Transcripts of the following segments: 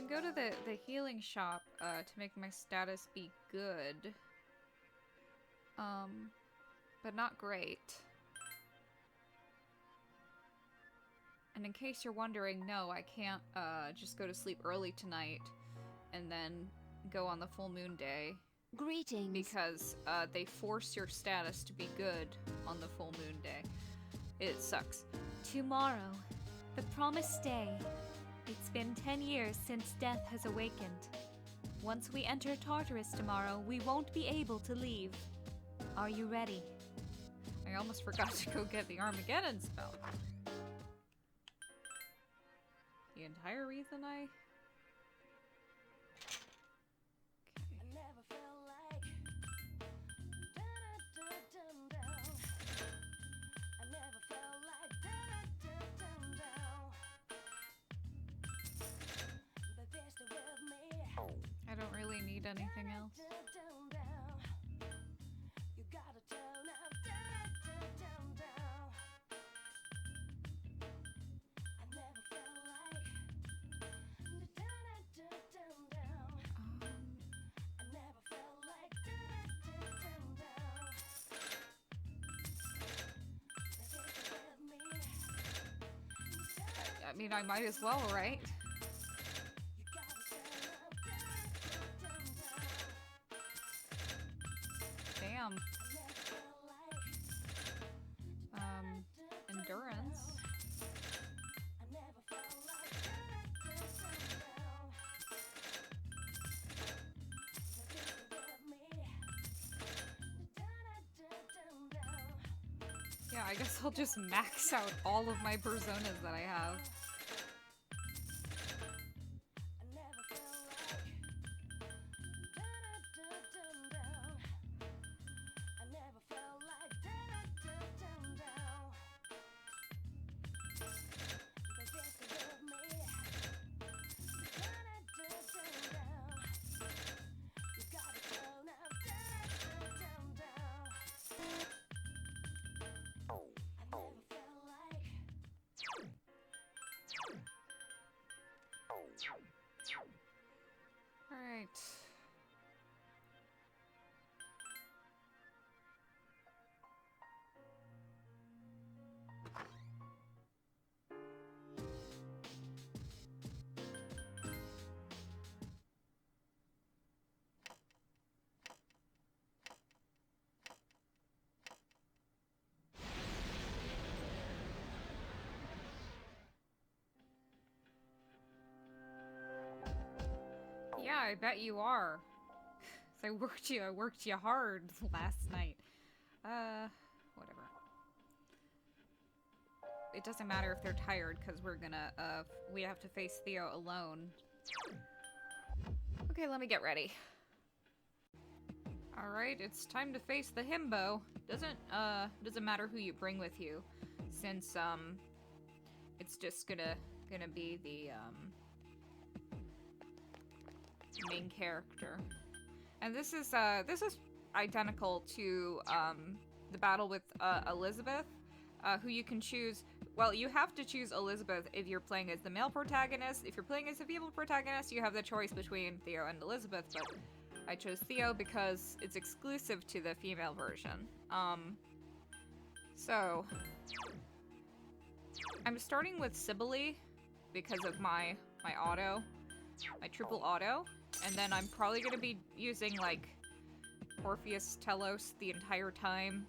go to the healing shop to make my status be good. But not great. And in case you're wondering, no, I can't just go to sleep early tonight and then go on the full moon day. Greetings. Because they force your status to be good on the full moon day. It sucks. Tomorrow, the promised day. It's been 10 years since death has awakened. Once we enter Tartarus tomorrow, we won't be able to leave. Are you ready? I almost forgot to go get the Armageddon spell. The entire reason I... I don't really need anything else. I mean, I might as well, right? Damn. Endurance. Yeah, I guess I'll just max out all of my personas that I have. Alright. Yeah, I bet you are. I worked you hard last night. Whatever. It doesn't matter if they're tired, because we have to face Theo alone. Okay, let me get ready. Alright, it's time to face the himbo. Doesn't matter who you bring with you, since, it's just gonna be the, main character. And this is identical to the battle with Elizabeth, who you can choose. Well, you have to choose Elizabeth if you're playing as the male protagonist. If you're playing as a female protagonist, you have the choice between Theo and Elizabeth, but I chose Theo because it's exclusive to the female version. So I'm starting with Sibylle because of my auto, my triple auto. And then I'm probably going to be using, like, Orpheus Telos the entire time.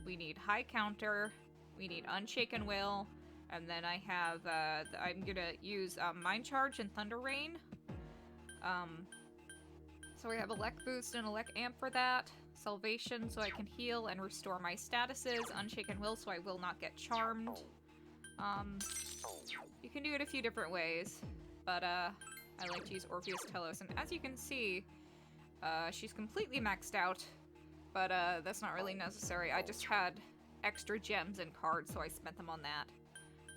We need High Counter, we need Unshaken Will, and then I have, I'm going to use Mind Charge and Thunder Rain. So we have Elect Boost and Elect Amp for that. Salvation so I can heal and restore my statuses. Unshaken Will so I will not get charmed. You can do it a few different ways, but, I like to use Orpheus Telos, and as you can see, she's completely maxed out, but that's not really necessary. I just had extra gems and cards, so I spent them on that.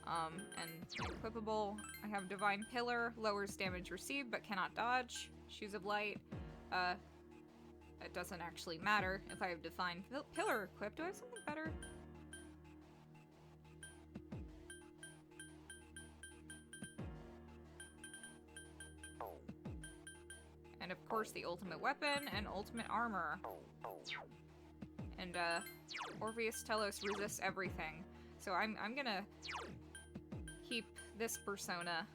And equipable, I have Divine Pillar, lowers damage received but cannot dodge. Shoes of Light, it doesn't actually matter if I have Divine Pillar equipped. Do I have something better? And of course the ultimate weapon and ultimate armor. And Orpheus Telos resists everything. So I'm gonna keep this persona.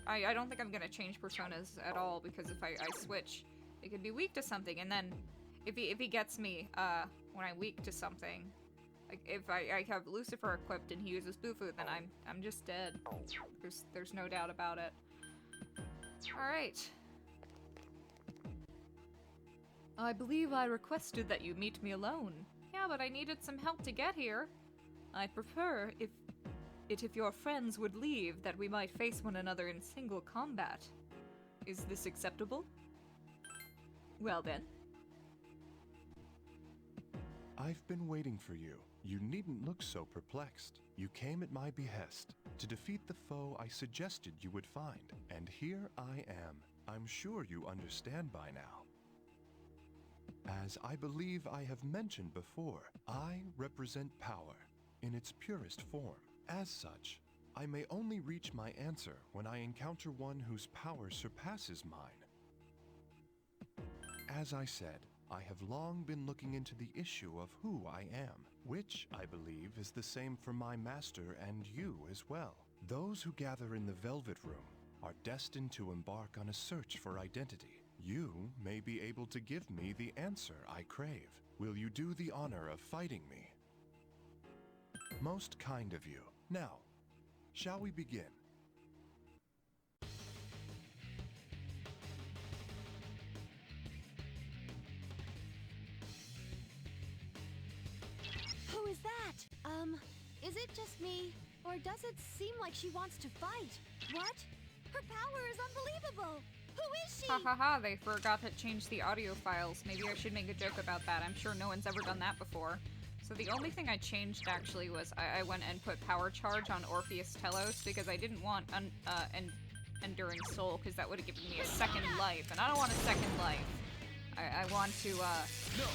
I don't think I'm gonna change personas at all, because if I switch, it could be weak to something, and then if he gets me when I'm weak to something, like if I have Lucifer equipped and he uses Bufu, then I'm just dead. There's no doubt about it. All right. I believe I requested that you meet me alone. Yeah, but I needed some help to get here. I'd prefer if your friends would leave, that we might face one another in single combat. Is this acceptable? Well then. I've been waiting for you. You needn't look so perplexed. You came at my behest to defeat the foe I suggested you would find. And here I am. I'm sure you understand by now. As I believe I have mentioned before, I represent power in its purest form. As such, I may only reach my answer when I encounter one whose power surpasses mine. As I said, I have long been looking into the issue of who I am, which I believe is the same for my master and you as well. Those who gather in the Velvet Room are destined to embark on a search for identity. You may be able to give me the answer I crave. Will you do the honor of fighting me? Most kind of you. Now, shall we begin? Who is that? Is it just me? Or does it seem like she wants to fight? What? Her power is unbelievable! Who is she? Ha ha ha, they forgot to change the audio files. Maybe I should make a joke about that. I'm sure no one's ever done that before. So the only thing I changed actually was I went and put Power Charge on Orpheus Telos, because I didn't want Enduring Soul, because that would have given me a second life, and I don't want a second life. I want to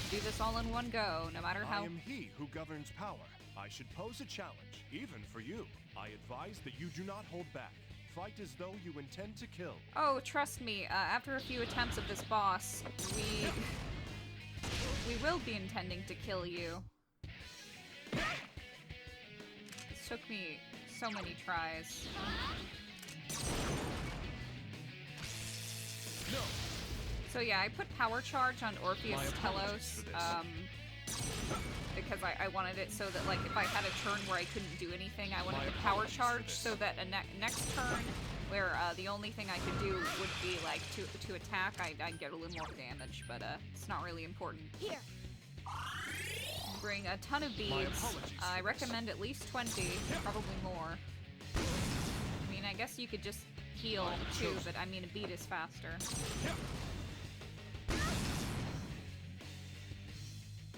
do this all in one go, no matter how— I am he who governs power. I should pose a challenge, even for you. I advise that you do not hold back. Fight as though you intend to kill. Oh, trust me, after a few attempts of this boss, we will be intending to kill you. This took me so many tries. No. So yeah, I put Power Charge on Orpheus Telos, because I wanted it so that, like, if I had a turn where I couldn't do anything, I wanted to Power Charge so that next turn, where the only thing I could do would be, like, to attack, I'd get a little more damage, but it's not really important. Here. Bring a ton of beads. I recommend at least 20, probably more. I mean, I guess you could just heal too, but I mean, a bead is faster.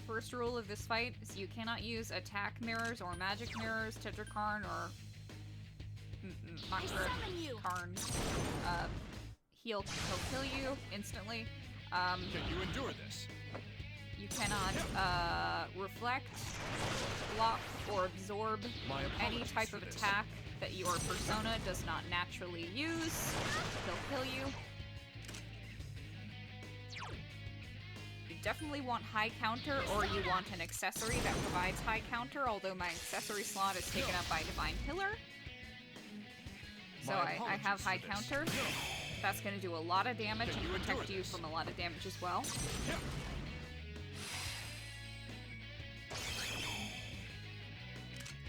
First rule of this fight is you cannot use attack mirrors or magic mirrors, Tetrakarn or Karn. He'll kill you instantly. Can you endure this? You cannot reflect, block, or absorb any type of attack that your persona does not naturally use. He'll kill you. You definitely want high counter, or you want an accessory that provides high counter, although my accessory slot is taken up by Divine Healer. So I have high counter. That's going to do a lot of damage and protect you from a lot of damage as well.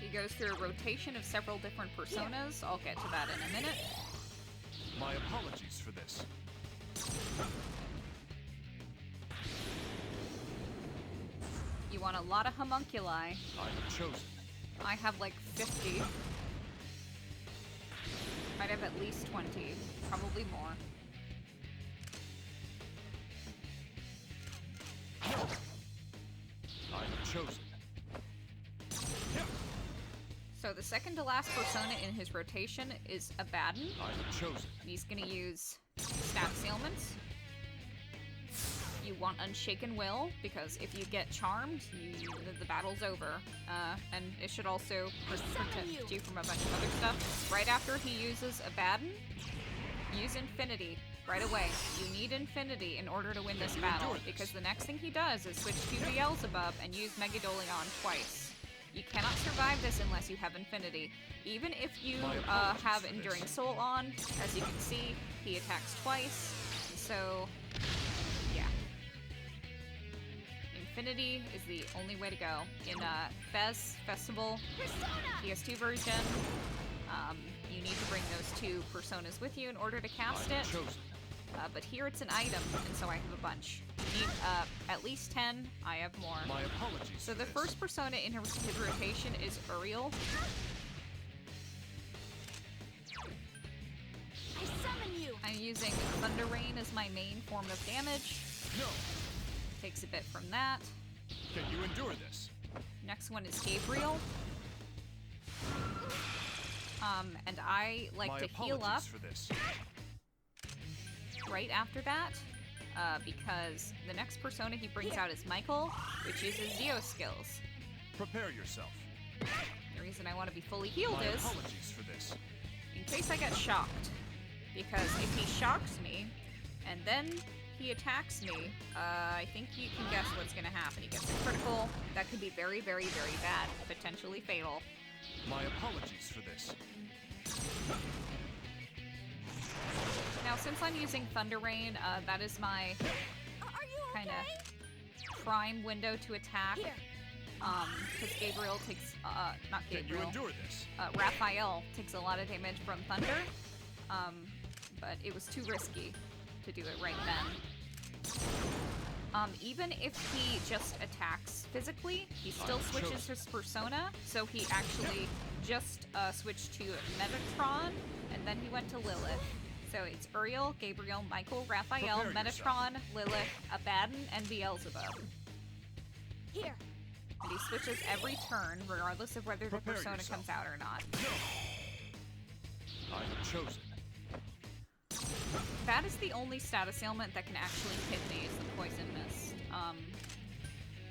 He goes through a rotation of several different personas. I'll get to that in a minute. My apologies for this. You want a lot of homunculi. I'm chosen. I have like 50. Might have at least 20. Probably more. I'm chosen. So the second to last persona in his rotation is Abaddon. I'm chosen. He's gonna use stats ailments. You want Unshaken Will, because if you get charmed, the battle's over. And it should also protect you from a bunch of other stuff. Right after he uses Abaddon, use Infinity. right away. You need Infinity in order to win this battle, because the next thing he does is switch to Beelzebub and use Megadolion twice. You cannot survive this unless you have Infinity. Even if you have Enduring Soul on, as you can see, he attacks twice. So, yeah. Infinity is the only way to go. In Festival PS2 version, you need to bring those two personas with you in order to cast it. But here it's an item, and so I have a bunch. You need at least 10. I have more. My apologies. So the first persona in his rotation is Uriel. I summon you. I'm using Thunder Rain as my main form of damage. No. Takes a bit from that. Can you endure this? Next one is Gabriel. And I like to heal up for this. right after that, because the next persona he brings out is Michael, which uses Zeo skills. Prepare yourself. The reason I want to be fully healed My is apologies for this. in case I get shocked. Because if he shocks me, and then he attacks me, I think you can guess what's going to happen. He gets a critical. That could be very, very, very bad. Potentially fatal. My apologies for this. Now, since I'm using Thunder Rain, that is my Are you kind okay? of prime window to attack. Here. Because Gabriel takes, not Can you Gabriel, endure this? Raphael takes a lot of damage from Thunder. But it was too risky to do it right then. Even if he just attacks physically, he still switches his persona, so he actually just switched to Metatron, and then he went to Lilith. So it's Uriel, Gabriel, Michael, Raphael, Prepare Metatron, Lilith, Abaddon, and Beelzebub. Here. And he switches every turn, regardless of whether the Prepare persona yourself. comes out or not. I have chosen. That is the only status ailment that can actually hit me, is the Poison Mist.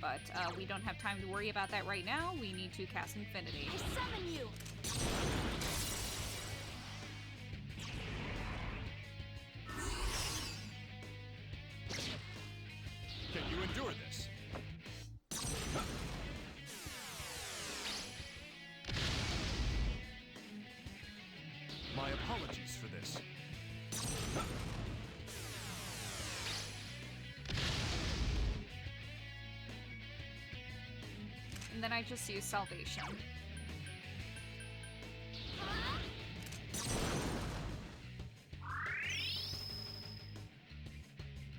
But we don't have time to worry about that right now. We need to cast Infinity. I summon you. Can you endure this? My apologies for this. And then I just use Salvation.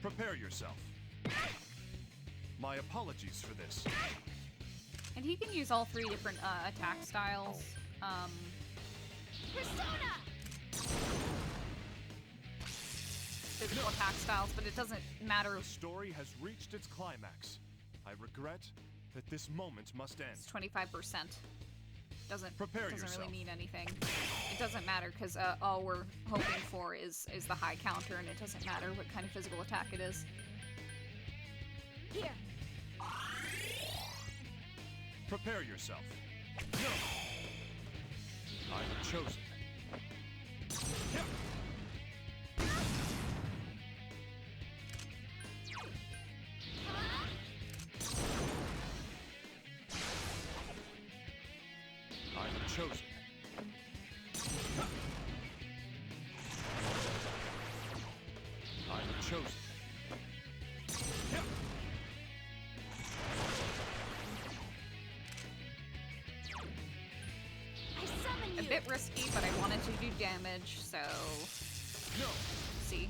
Prepare yourself. My apologies for this. And he can use all three different attack styles. Persona. Physical attack styles, but it doesn't matter. The story has reached its climax. I regret that this moment must end. It's 25%. Doesn't Prepare really yourself. mean anything. It doesn't matter because all we're hoping for is the high counter, and it doesn't matter what kind of physical attack it is. Here. Prepare yourself. No. I have chosen. I have chosen. I have chosen. I summon A you. bit risky, but I wanted to do damage, so No. see.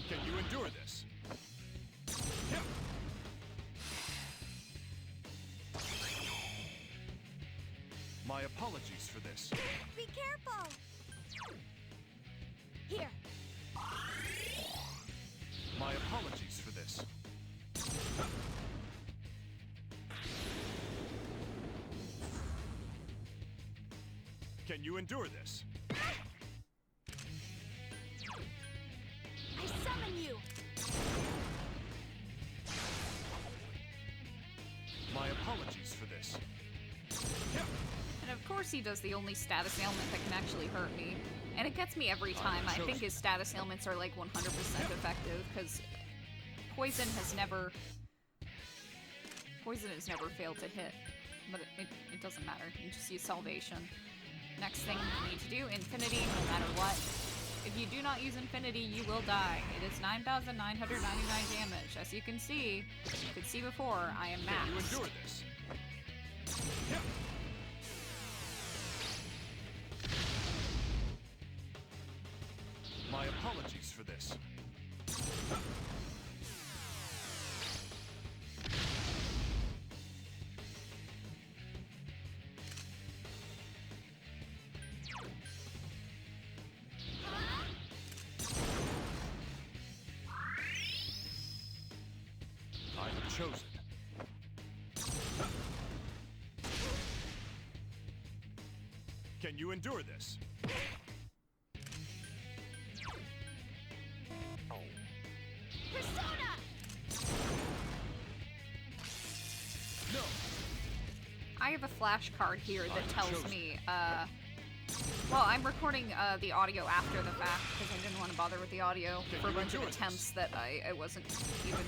Can you endure this? My apologies for this. Be careful. Here. My apologies for this. Can you endure this? I summon you. My apologies for this. And of course he does the only status ailment that can actually hurt me, And it gets me every time. I think his status ailments are like 100% effective, because poison has never failed to hit. But it doesn't matter. You just use salvation. Next thing you need to do, infinity, no matter what. If you do not use infinity, you will die. It is 9,999 damage. As you can see, you could see before, I am maxed. Can you endure this? My apologies for this. I have chosen. Can you endure this? Persona! No. I have a flashcard here that tells me, well, I'm recording the audio after the fact because I didn't want to bother with the audio for a bunch of attempts that I wasn't even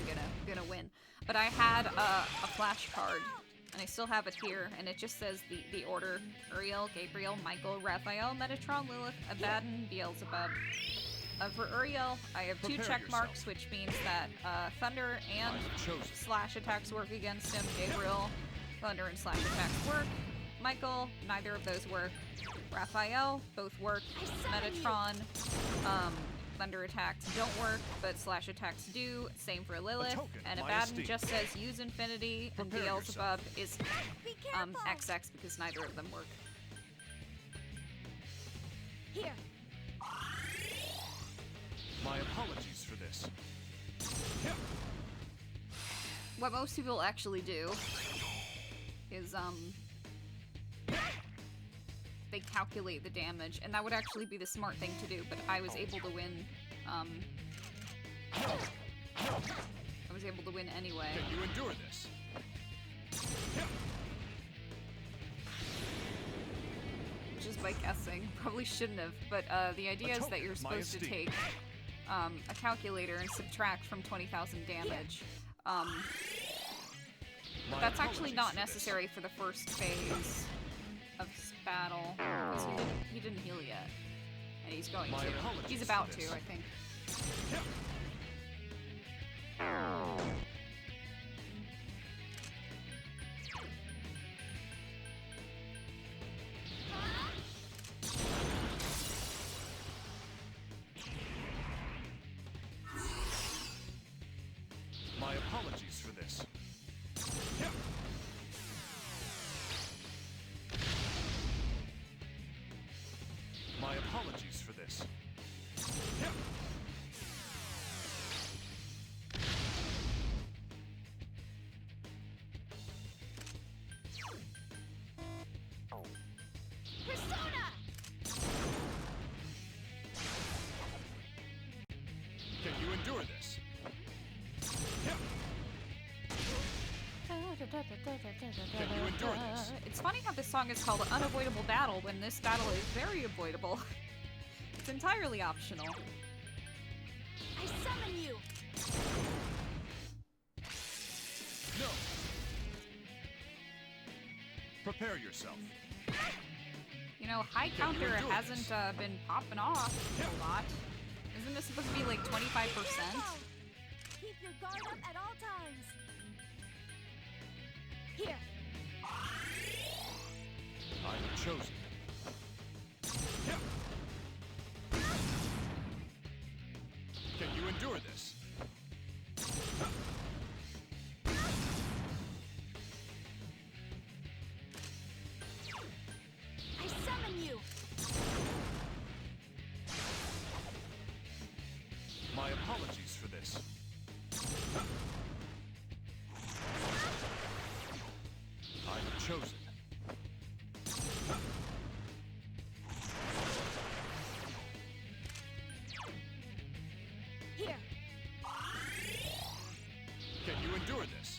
gonna win. But I had a flashcard, and I still have it here, and it just says the order: Uriel, Gabriel, Michael, Raphael, Metatron, Lilith, Abaddon, Beelzebub. For Uriel, I have two check marks, which means that Thunder and slash attacks work against him. Gabriel, Thunder and slash attacks work. Michael, neither of those work. Raphael, both work. Metatron, Thunder attacks don't work, but slash attacks do. Same for Lilith. And Abaddon just says use infinity, and Beelzebub is XX because neither of them work. Here. My apologies for this. What most people actually do is they calculate the damage, and that would actually be the smart thing to do, but I was able to win, anyway. Can you endure this? Just by guessing. Probably shouldn't have, but the idea is that you're supposed to take a calculator and subtract from 20,000 damage. That's actually not necessary for the first phase of this battle, because he didn't heal yet. And he's going to. He's about to, I think. My apologies for this. My apologies for this. Persona! Can you endure this? Can you endure this? It's funny how this song is called Unavoidable Battle when this battle is very avoidable. It's entirely optional. I summon you! No. Prepare yourself. You know, high counter hasn't been popping off a lot. Isn't this supposed to be like 25%? Keep your guard up at all times. Here. I have chosen. Can you endure this? I summon you! My apologies for this. I have chosen. Here. Can you endure this?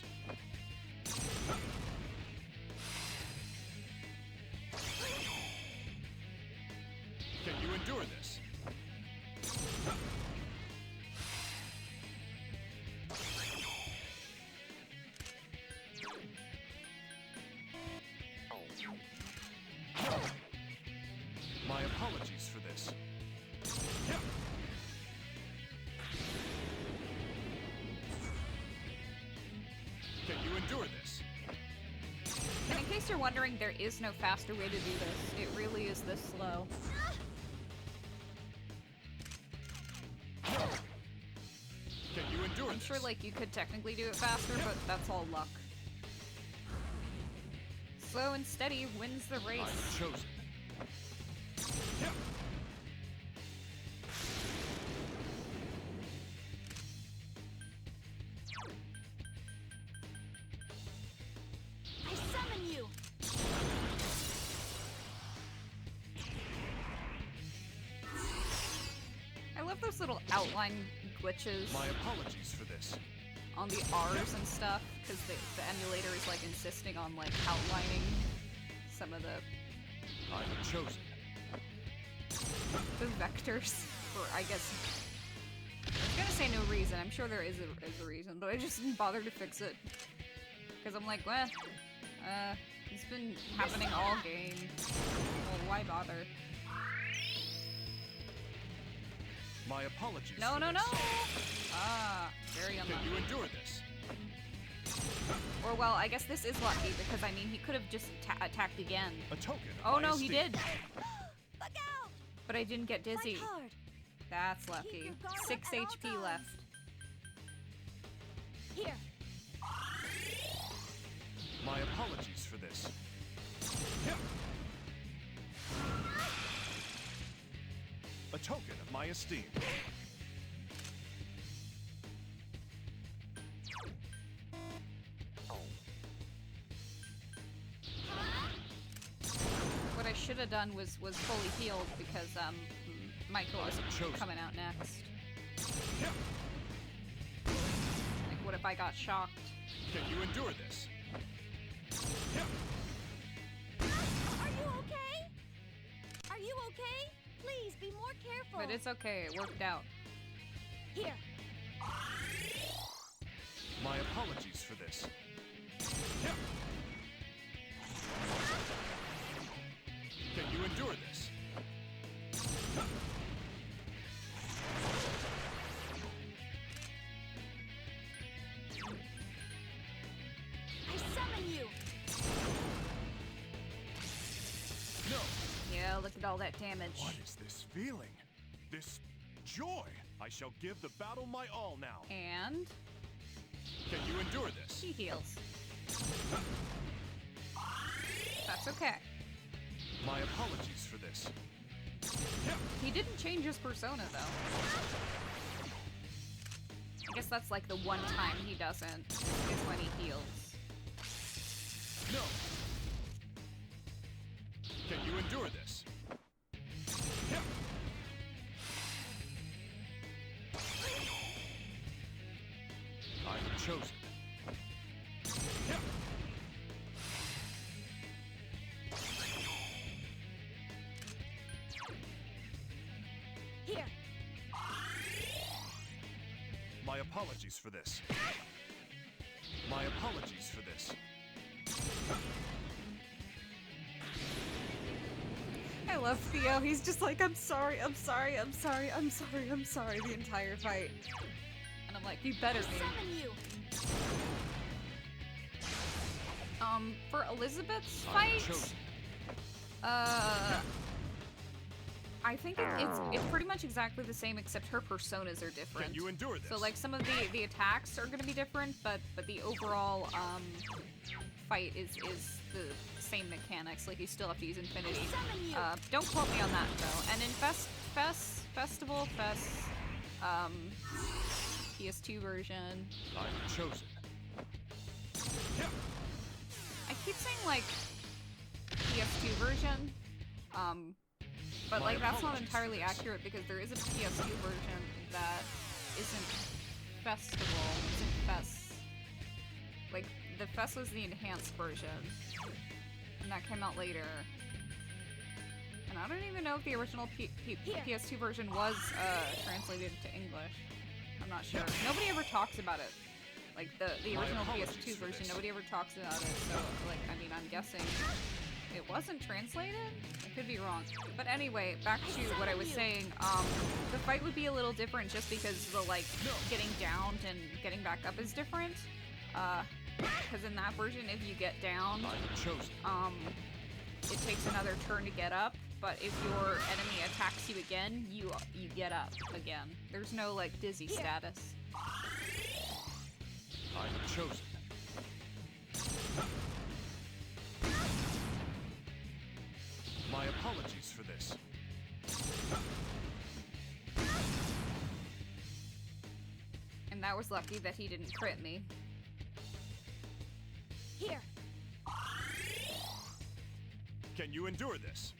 Can you endure this? apologies for this. Can you endure this? And in case you're wondering, there is no faster way to do this. It really is this slow. Can you endure I'm this? sure, like, you could technically do it faster, but that's all luck. Slow and steady wins the race. I'm chosen. I summon you. I love those little outline glitches My apologies for this. on the R's and stuff, because the emulator is, like, insisting on, like, outlining some of the I'm chosen. vectors for, I guess... I was gonna say no reason. I'm sure there is a reason, but I just didn't bother to fix it. Because I'm like, well, it's been happening all game. Well, why bother? My apologies. No, for no, this. no! Ah, very Can unlucky. you endure this? Or, well, I guess this is lucky, because, I mean, he could have just attacked again. A token. Of Oh my no, he esteem. did! Look out! But I didn't get dizzy. Fight hard. That's Keep lucky. your guard up 6 at all HP times. left. Here. My apologies for this. A token of my esteem. What I should have done was fully healed because Michael was Chosen. coming out next. Like, what if I got shocked? Can you endure this? Are you okay? Are you okay? Please be more careful. But it's okay, it worked out. Here. My apologies for this. Can you endure this? I summon you. No. Yeah, look at all that damage. What is this feeling? This joy. I shall give the battle my all now. And Can you endure this? he heals. That's okay. My apologies for this. He didn't change his persona though. I guess that's like the one time he doesn't, is when he heals. No. Can you endure this? I am chosen. Here. My apologies for this. My apologies for this. I love Theo. He's just like, I'm sorry, I'm sorry, I'm sorry, I'm sorry, I'm sorry the entire fight. And I'm like, you better be. Summon you. For Elizabeth's I am fight, chosen. I think it's pretty much exactly the same, except her personas are different. Can you endure this? So like some of the attacks are gonna be different, but the overall fight is the same mechanics. Like you still have to use Infinity. Summon you. Don't quote me on that though. And in Festival, PS2 version. I am chosen. I keep saying like PS2 version, but My like that's not apologies entirely for this. accurate because there is a PS2 version that isn't Festival, isn't Fest. Like the Fest was the enhanced version, and that came out later. And I don't even know if the original PS2 version was translated to English. I'm not sure. Nobody ever talks about it. Like the My original apologies PS2 for version, this. nobody ever talks about it. So like, I mean, I'm guessing it wasn't translated? I could be wrong. But anyway, back to what I was saying, the fight would be a little different just because the, like, getting downed and getting back up is different. Because in that version, if you get down, it takes another turn to get up, but if your enemy attacks you again, you get up again. There's no, like, dizzy status. I'm chosen. My apologies for this. And that was lucky that he didn't crit me. Here. Can you endure this?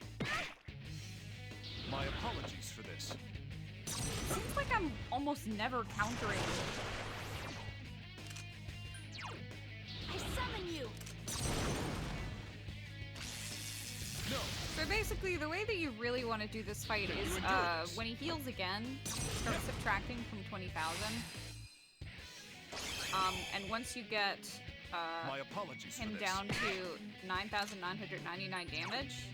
My apologies for this. It seems like I'm almost never countering. I summon you. No. So basically, the way that you really want to do this fight is, when he heals again, start subtracting from 20,000. And once you get My apologies him for this. down to 9,999 damage,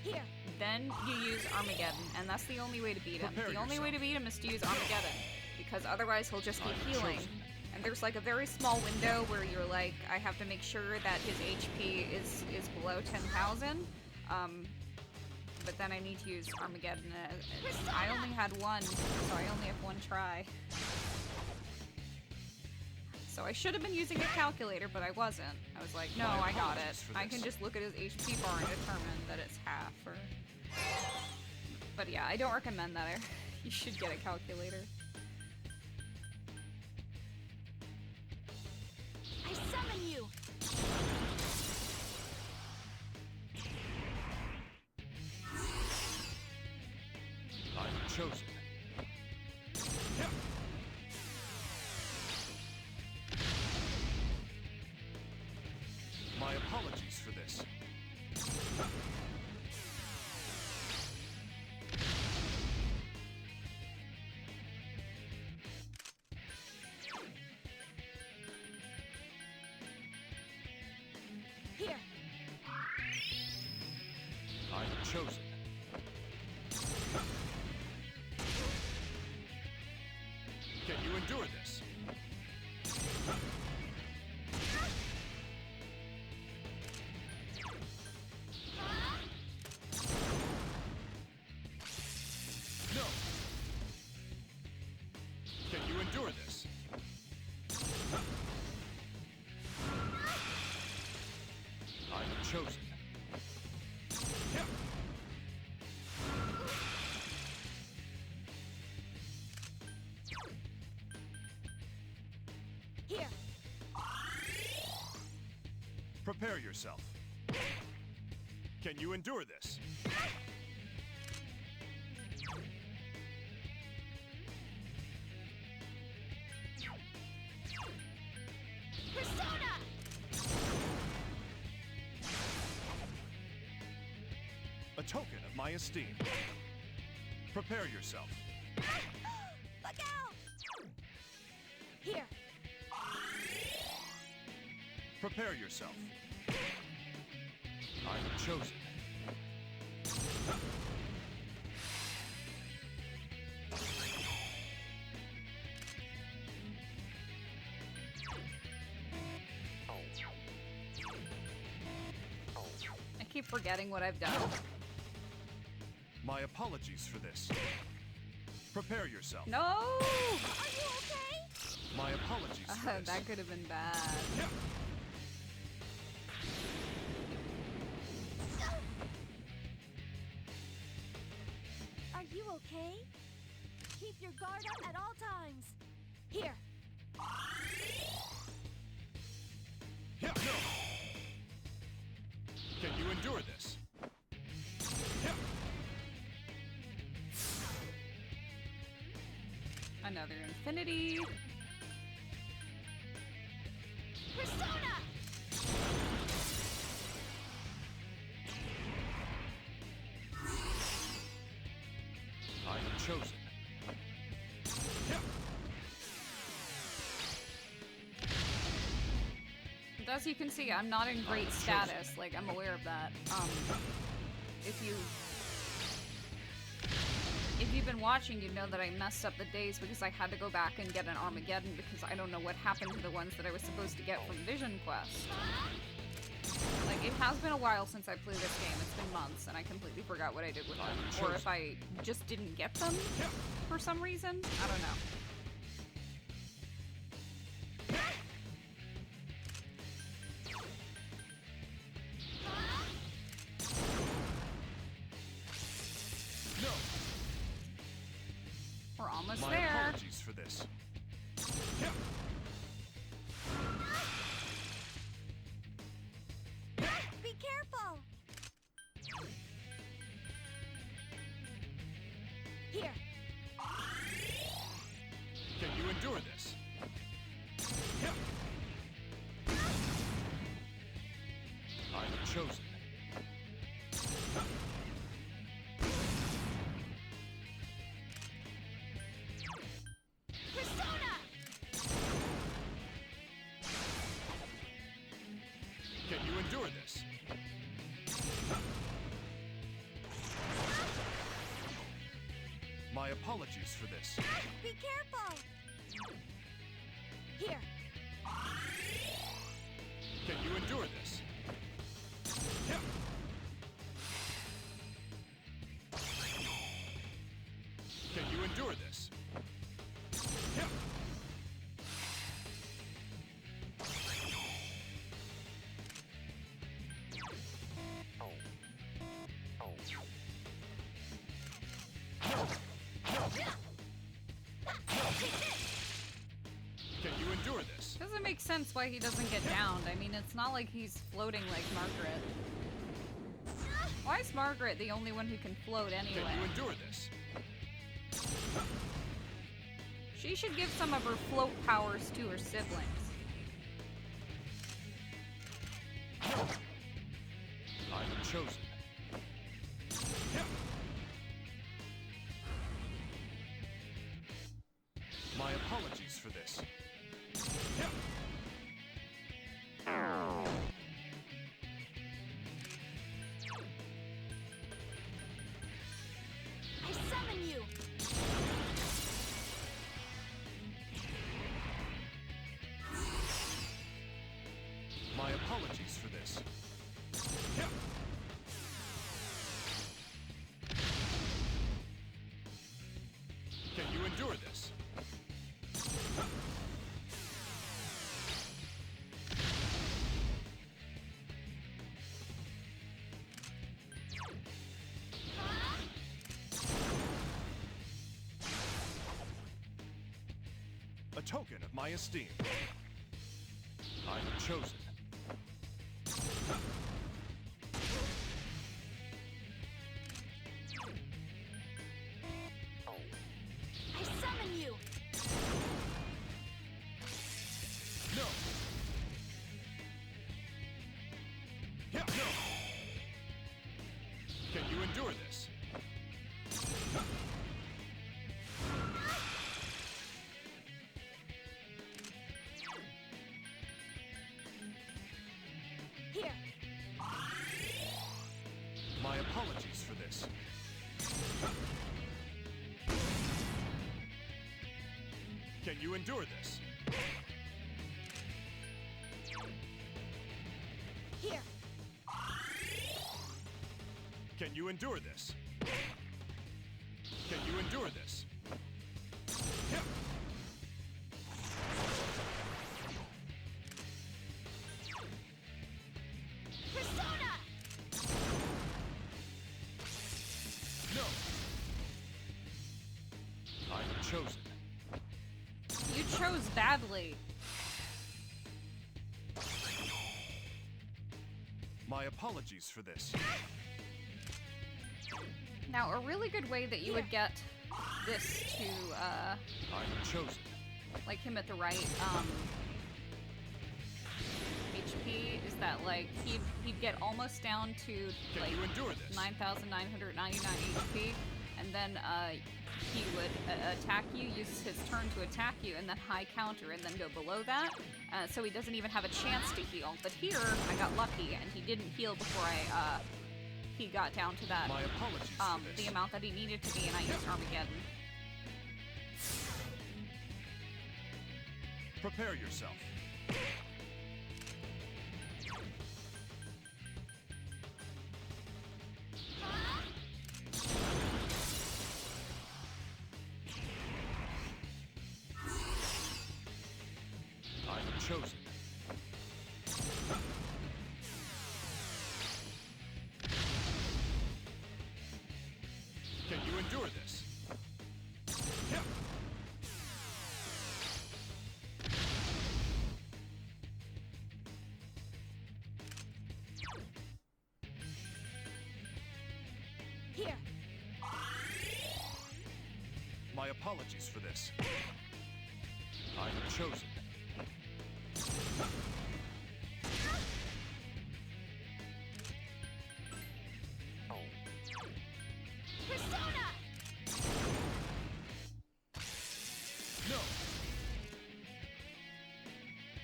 Here. then you use Armageddon, and that's the only way to beat him. Prepare The only way to beat him is to use Armageddon, because otherwise he'll just keep I'm healing. chosen. And there's like a very small window where you're like, I have to make sure that his HP is below 10,000. But then I need to use Armageddon. I only had one, so I only have one try. So I should have been using a calculator, but I wasn't. I was like, no, My I got it. apologies for I can this. just look at his HP bar and determine that it's half. Or... But yeah, I don't recommend that. You should get a calculator. I summon you. I'm chosen. My apologies for this. Here. I'm chosen. Can you endure this? No. Can you endure this? I'm chosen. Here. Prepare yourself. Can you endure this? Persona. A token of my esteem. Prepare yourself. Look out. Here. Prepare yourself. I'm chosen. I keep forgetting what I've done. My apologies for this. Prepare yourself. No! Are you okay? My apologies for this. That could have been bad. Are you okay? Keep your guard up at all times. Here. Yeah, no. Can you endure this? Yeah. Another infinity. Persona. I'm chosen. Yeah. as you can see, I'm not in great status. Like, I'm aware of that. If you've been watching, you know that I messed up the days because I had to go back and get an Armageddon because I don't know what happened to the ones that I was supposed to get from Vision Quest. Like, it has been a while since I played this game. It's been months, and I completely forgot what I did with them. Or if I just didn't get them for some reason. I don't know. We're almost My there. apologies for this. Be careful! Here. Can you endure this? I have chosen. Persona! Can you endure this? My apologies for this. Be careful! Here. Can you endure this? Can you endure this? Can you endure this? Doesn't make sense why he doesn't get downed. I mean, it's not like he's floating like Margaret. Why is Margaret the only one who can float anyway? Can you endure this? She should give some of her float powers to her siblings. I have chosen. My apologies for this. I summon you! My apologies for this. Can you endure this? A token of my esteem. I have chosen. I summon you! No! Yeah, no! Can you endure this? Here. My apologies for this. Can you endure this? Here. Can you endure this? Can you endure this? Persona! No! I have chosen. You chose badly. My apologies for this. Now, a really good way that you would get this to, I have chosen. like him at the right, HP is that, like, he'd get almost down to, Can like, you endure this? 9,999 HP, and and then he would attack you, use his turn to attack you, and then high counter, and then go below that. So he doesn't even have a chance to heal. But here, I got lucky, and he didn't heal before he got down to that, My apologies for this. the amount that he needed to be, and I used Armageddon. Prepare yourself. I am chosen. Can you endure this? Yeah. Here. My apologies for this. I am chosen. Persona! No!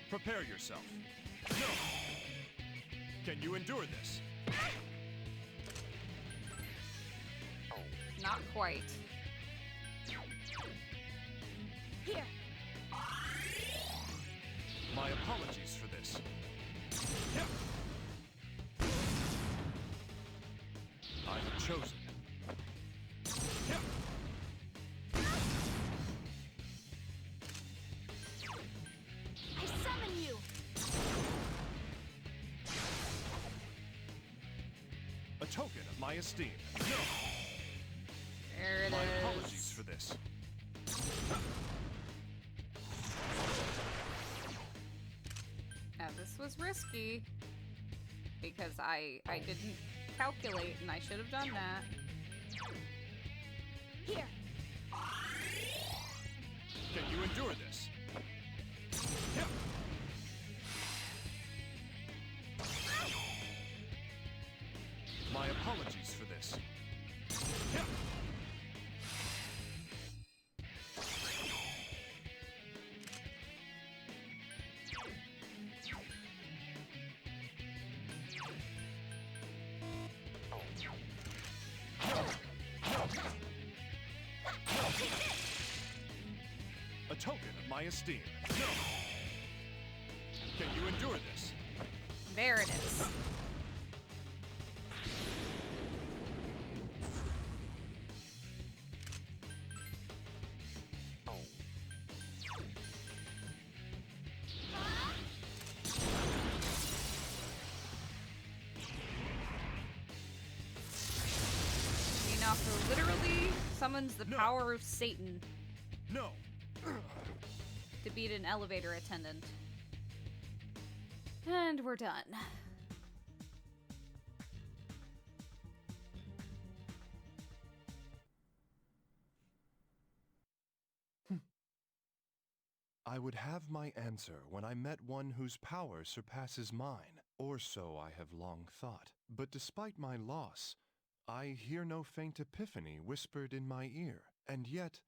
Prepare yourself. No! Can you endure this? Not quite. Here. My apologies for this. Yeah. I am chosen. Yeah. I summon you. A token of my esteem. No! There it My is. apologies for this. Now this was risky because I didn't calculate, and I should have done that. Here. Can you endure this? Yeah. My apologies for this. Yeah. A token of my esteem. No! Can you endure this? There it is. Enough literally summons the No. power of Satan No! to beat an elevator attendant. And we're done. I would have my answer when I met one whose power surpasses mine, or so I have long thought. But despite my loss, I hear no faint epiphany whispered in my ear. And yet,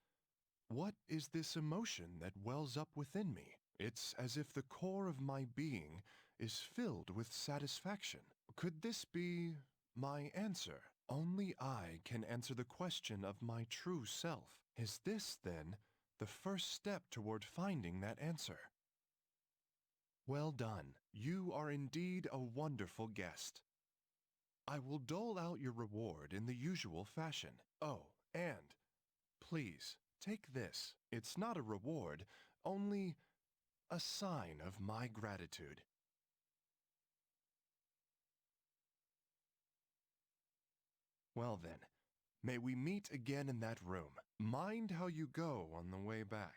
what is this emotion that wells up within me? It's as if the core of my being is filled with satisfaction. Could this be my answer? Only I can answer the question of my true self. Is this, then, the first step toward finding that answer? Well done. You are indeed a wonderful guest. I will dole out your reward in the usual fashion. Oh, and please, take this. It's not a reward, only a sign of my gratitude. Well then, may we meet again in that room. Mind how you go on the way back.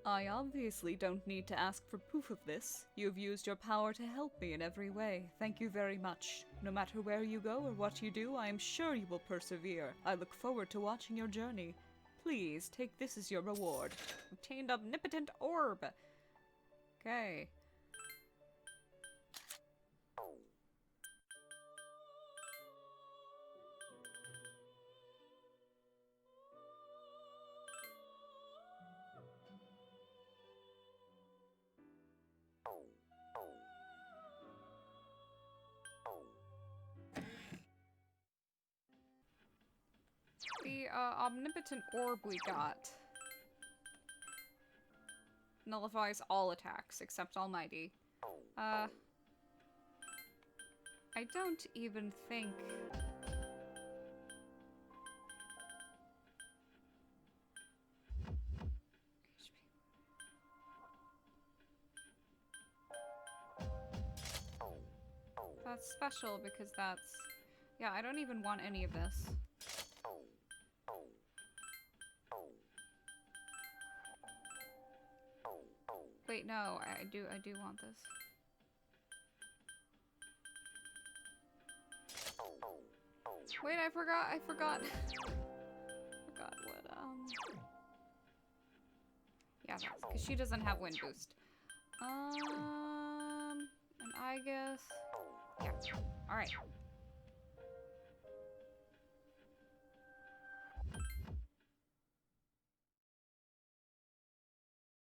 I obviously don't need to ask for proof of this. You've used your power to help me in every way. Thank you very much. No matter where you go or what you do, I am sure you will persevere. I look forward to watching your journey. Please, take this as your reward. Obtained omnipotent orb. Okay. The omnipotent orb we got nullifies all attacks except Almighty. I don't even think... That's special because that's... Yeah, I don't even want any of this. Wait, no, I do want this. Wait, I forgot forgot what, yeah, that's because she doesn't have wind boost. And I guess, yeah, alright.